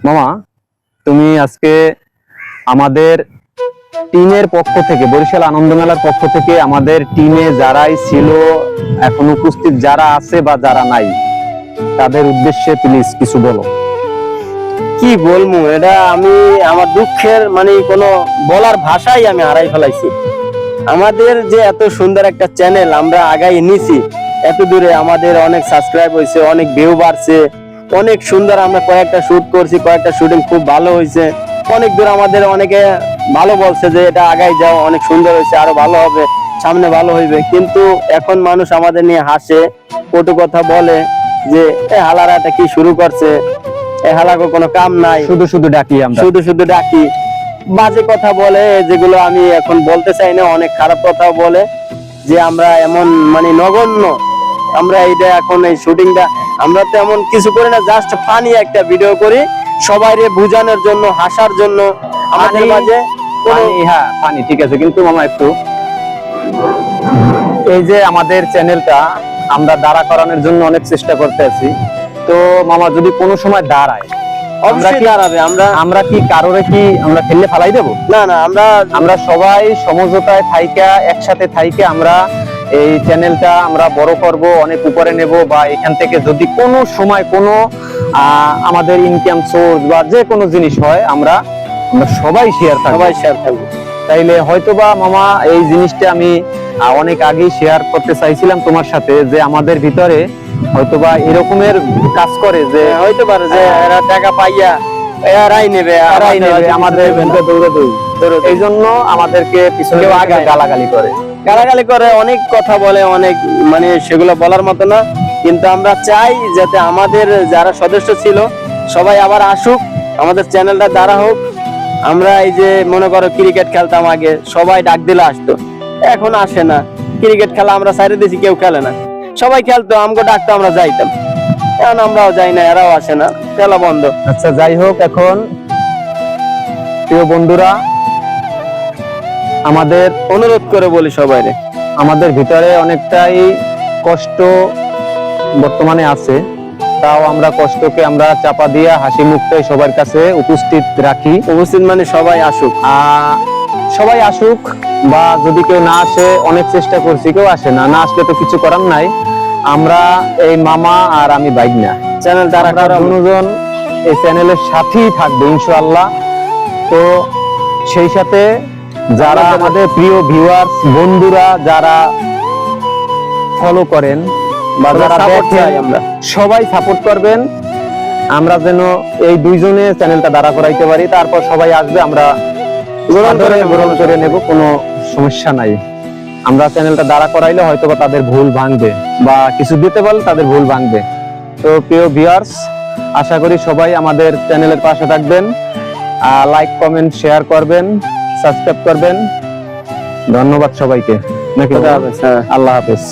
মামা, তুমি আজকে আমাদের টিমের পক্ষ থেকে, বরিশাল আনন্দ মেলার পক্ষ থেকে আমাদের টিমে যারাই ছিল, এখন উপস্থিত যারা আছে বা যারা নাই, তাদের উদ্দেশ্যে প্লিজ কিছু বলো। কি বলবো, এটা আমি আমার দুঃখের মানে কোনো বলার ভাষাই আমি হারাই ফেলাইছি। আমাদের যে এত সুন্দর একটা চ্যানেল আমরা আগাই নিছি, এত দূরে আমাদের অনেক সাবস্ক্রাইব হয়েছে, অনেক ভিউ বাড়ছে, অনেক সুন্দর আমরা কয়েকটা শুট করছি, কয়েকটা শুটিং খুব ভালো হয়েছে, অনেক দূর আমাদের অনেকে ভালো বলছে যে এটা আগাই যাও, অনেক সুন্দর হয়েছে, আরো ভালো হবে, সামনে ভালো হইবে। কিন্তু এখন মানুষ আমাদের নিয়ে হাসে, কটু কথা বলে যে এ হালারা এটা কি শুরু করছে, এ হালাকো কোনো কাম নাই, শুধু শুধু ডাকি আমরা। শুধু শুধু ডাকি, বাজে কথা বলে, যেগুলো আমি এখন বলতে চাই না। অনেক খারাপ কথা বলে যে আমরা এমন মানে নগণ্য, আমরা এইটা এখন এই শুটিংটা আমরা তো এমন কিছু করি না, জাস্ট ফানি একটা ভিডিও করি সবাইরে বোঝানোর জন্য, হাসার জন্য। আমাদের মাঝে হ্যাঁ পানি ঠিক আছে, কিন্তু মামা একটু এই যে আমাদের চ্যানেলটা আমরা দাঁড়া করানোর জন্য অনেক চেষ্টা করতে আছি, তো মামা যদি কোনো সময় দাঁড়ায় অবশ্যই দাঁড়াবে। আমরা কি কারোরে কি আমরা ফেললে ফালাই দেবো? না না, আমরা সবাই সমঝোতায় থাইকা, একসাথে থাইকে আমরা এই চ্যানেলটা আমরা বড় করব, অনেক উপরে নেব, বা এখান থেকে যদি কোনো সময় কোনো আমাদের ইনকাম সোর্স বা যে কোনো জিনিস হয়, আমরা সবাই শেয়ার থাকবো। তাইলে হয়তোবা মামা এই জিনিসটা আমি অনেক আগেই শেয়ার করতে চাইছিলাম তোমার সাথে, যে আমাদের ভিতরে হয়তোবা এরকমের কাজ করে যে হইতে পারে যে এরা টাকা পাইয়া এরাই নেবে আমাদের দৌড়াদৌড়ি, এই জন্য আমাদেরকে পিছনে আগে গালাগালি করে, অনেক কথা বলে, অনেক মানে সেগুলো বলার মতো না। কিন্তু আমরা চাই যাতে আমাদের যারা সদস্য ছিল সবাই আবার আসুক, আমাদের চ্যানেলটা দ্বারা হোক। আমরা এই যে মনে করো ক্রিকেট খেলতাম আগে, সবাই ডাক দিলে আসতো, এখন আসে না। ক্রিকেট খেলা আমরা সাইডে দিছি, কেউ খেলে না, সবাই খেলতো, আমাকে ডাকতো, আমরা যাইতাম। এখন আমরাও যাই না, এরাও আসে না, খেলা বন্ধ। আচ্ছা যাই হোক, এখন প্রিয় বন্ধুরা, আমাদের অনুরোধ করে বলি সবাইরে, আমাদের ভিতরে অনেকটাই কষ্ট বর্তমানে আছে, তাও আমরা কষ্টকে আমরা চাপা দিয়া হাসি মুখে সবার কাছে উপস্থিত রাখি। উপস্থিত মানে সবাই আসুক, সবাই আসুক, বা যদি কেউ না আসে, অনেক চেষ্টা করছি, কেউ আসে না, না আসলে তো কিছু করার নাই। আমরা এই মামা আর আমি বাইক না, চ্যানেল দ্বারা দুজন এই চ্যানেলের সাথেই থাকবে ইনশাআল্লাহ। তো সেই সাথে যারা আমাদের প্রিয় ভিউয়ার্স বন্ধুরা যারা ফলো করেন বা যারা দেখেন, আমরা সবাই সাপোর্ট করবেন, আমরা যেন এই দুইজনে চ্যানেলটা দাঁড়া করাইতে পারি। তারপর সবাই আসবে, আমরা গ্রহণ করে নেব, কোনো সমস্যা নাই। আমরা চ্যানেলটা দাঁড়া করাইলে হয়তো বা তাদের ভুল ভাঙবে, বা কিছু দিতে পারলে তাদের ভুল ভাঙবে। তো প্রিয় ভিউয়ার্স, আশা করি সবাই আমাদের চ্যানেলের পাশে থাকবেন, লাইক কমেন্ট শেয়ার করবেন, সাবস্ক্রাইব করবেন। ধন্যবাদ সবাইকে। নাকি? আল্লাহ হাফেজ।